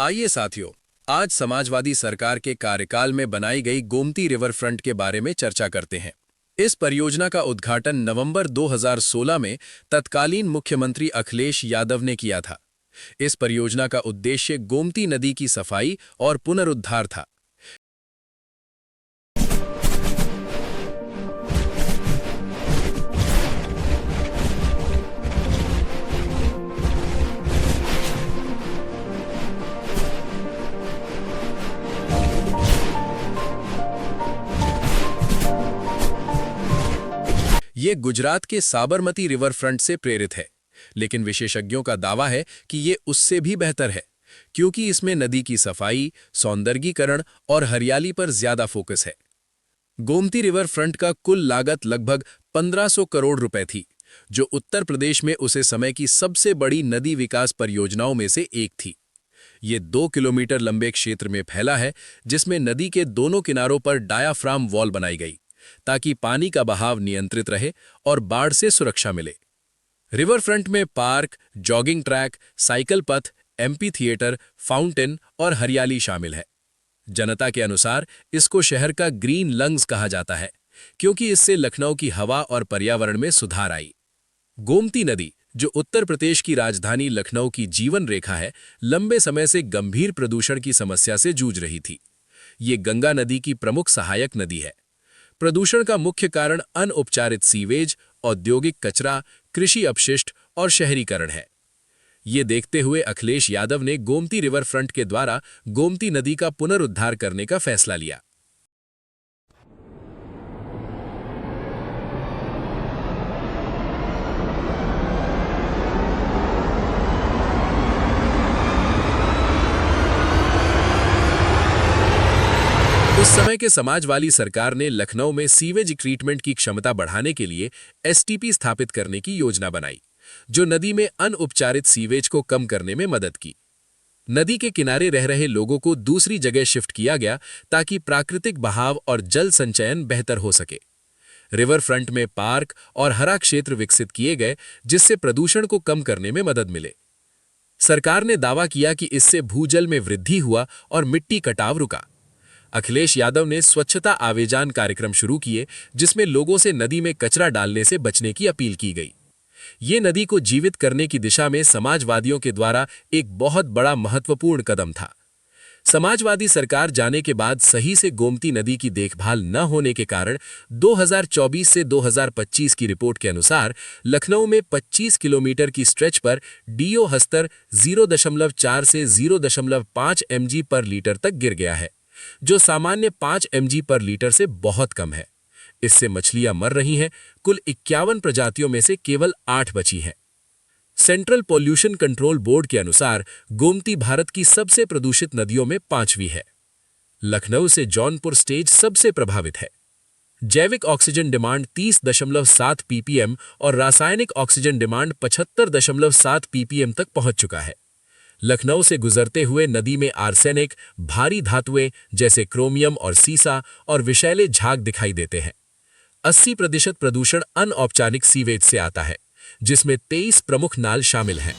आइए साथियों, आज समाजवादी सरकार के कार्यकाल में बनाई गई गोमती रिवर फ्रंट के बारे में चर्चा करते हैं। इस परियोजना का उद्घाटन नवंबर 2016 में तत्कालीन मुख्यमंत्री अखिलेश यादव ने किया था। इस परियोजना का उद्देश्य गोमती नदी की सफाई और पुनरुद्धार था। ये गुजरात के साबरमती रिवर फ्रंट से प्रेरित है, लेकिन विशेषज्ञों का दावा है कि ये उससे भी बेहतर है, क्योंकि इसमें नदी की सफाई, सौंदर्यीकरण और हरियाली पर ज्यादा फोकस है। गोमती रिवर फ्रंट का कुल लागत लगभग 1500 करोड़ रुपए थी, जो उत्तर प्रदेश में उसे समय की सबसे बड़ी नदी विकास परियोजनाओं में से एक थी। ये 2 किलोमीटर लंबे क्षेत्र में फैला है, जिसमें नदी के दोनों किनारों पर डायाफ्राम वॉल बनाई गई, ताकि पानी का बहाव नियंत्रित रहे और बाढ़ से सुरक्षा मिले। रिवर फ्रंट में पार्क, जॉगिंग ट्रैक, साइकिल पथ, एम्पी थिएटर, फाउंटेन और हरियाली शामिल है। जनता के अनुसार इसको शहर का ग्रीन लंग्स कहा जाता है, क्योंकि इससे लखनऊ की हवा और पर्यावरण में सुधार आई। गोमती नदी, जो उत्तर प्रदेश की राजधानी लखनऊ की जीवन रेखा है, लंबे समय से गंभीर प्रदूषण की समस्या से जूझ रही थी। ये गंगा नदी की प्रमुख सहायक नदी है। प्रदूषण का मुख्य कारण अनउपचारित सीवेज, औद्योगिक कचरा, कृषि अपशिष्ट और शहरीकरण है। ये देखते हुए अखिलेश यादव ने गोमती रिवर फ्रंट के द्वारा गोमती नदी का पुनरुद्धार करने का फैसला लिया। उस समय के समाजवादी सरकार ने लखनऊ में सीवेज ट्रीटमेंट की क्षमता बढ़ाने के लिए एसटीपी स्थापित करने की योजना बनाई, जो नदी में अनउपचारित सीवेज को कम करने में मदद की। नदी के किनारे रह रहे लोगों को दूसरी जगह शिफ्ट किया गया, ताकि प्राकृतिक बहाव और जल संचयन बेहतर हो सके। रिवर फ्रंट में पार्क और हरा क्षेत्र विकसित किए गए, जिससे प्रदूषण को कम करने में मदद मिले। सरकार ने दावा किया कि इससे भूजल में वृद्धि हुआ और मिट्टी कटाव रुका। अखिलेश यादव ने स्वच्छता आवेजान कार्यक्रम शुरू किए, जिसमें लोगों से नदी में कचरा डालने से बचने की अपील की गई। ये नदी को जीवित करने की दिशा में समाजवादियों के द्वारा एक बहुत बड़ा महत्वपूर्ण कदम था। समाजवादी सरकार जाने के बाद सही से गोमती नदी की देखभाल न होने के कारण 2024 से 2025 की रिपोर्ट के अनुसार लखनऊ में 25 किलोमीटर की स्ट्रेच पर डीओ स्तर 0.4 से 0.5 mg पर लीटर तक गिर गया है, जो सामान्य 5 mg पर लीटर से बहुत कम है। इससे मछलियां मर रही हैं। कुल 51 प्रजातियों में से केवल 8 बची हैं। सेंट्रल पॉल्यूशन कंट्रोल बोर्ड के अनुसार गोमती भारत की सबसे प्रदूषित नदियों में 5वीं है। लखनऊ से जौनपुर स्टेज सबसे प्रभावित है। जैविक ऑक्सीजन डिमांड 30.7 ppm और रासायनिक ऑक्सीजन डिमांड 75.7 ppm तक पहुंच चुका है। लखनऊ से गुजरते हुए नदी में आर्सेनिक, भारी धातुएं जैसे क्रोमियम और सीसा और विषैले झाग दिखाई देते हैं। 80% प्रदूषण अनौपचारिक सीवेज से आता है, जिसमें 23 प्रमुख नाल शामिल हैं।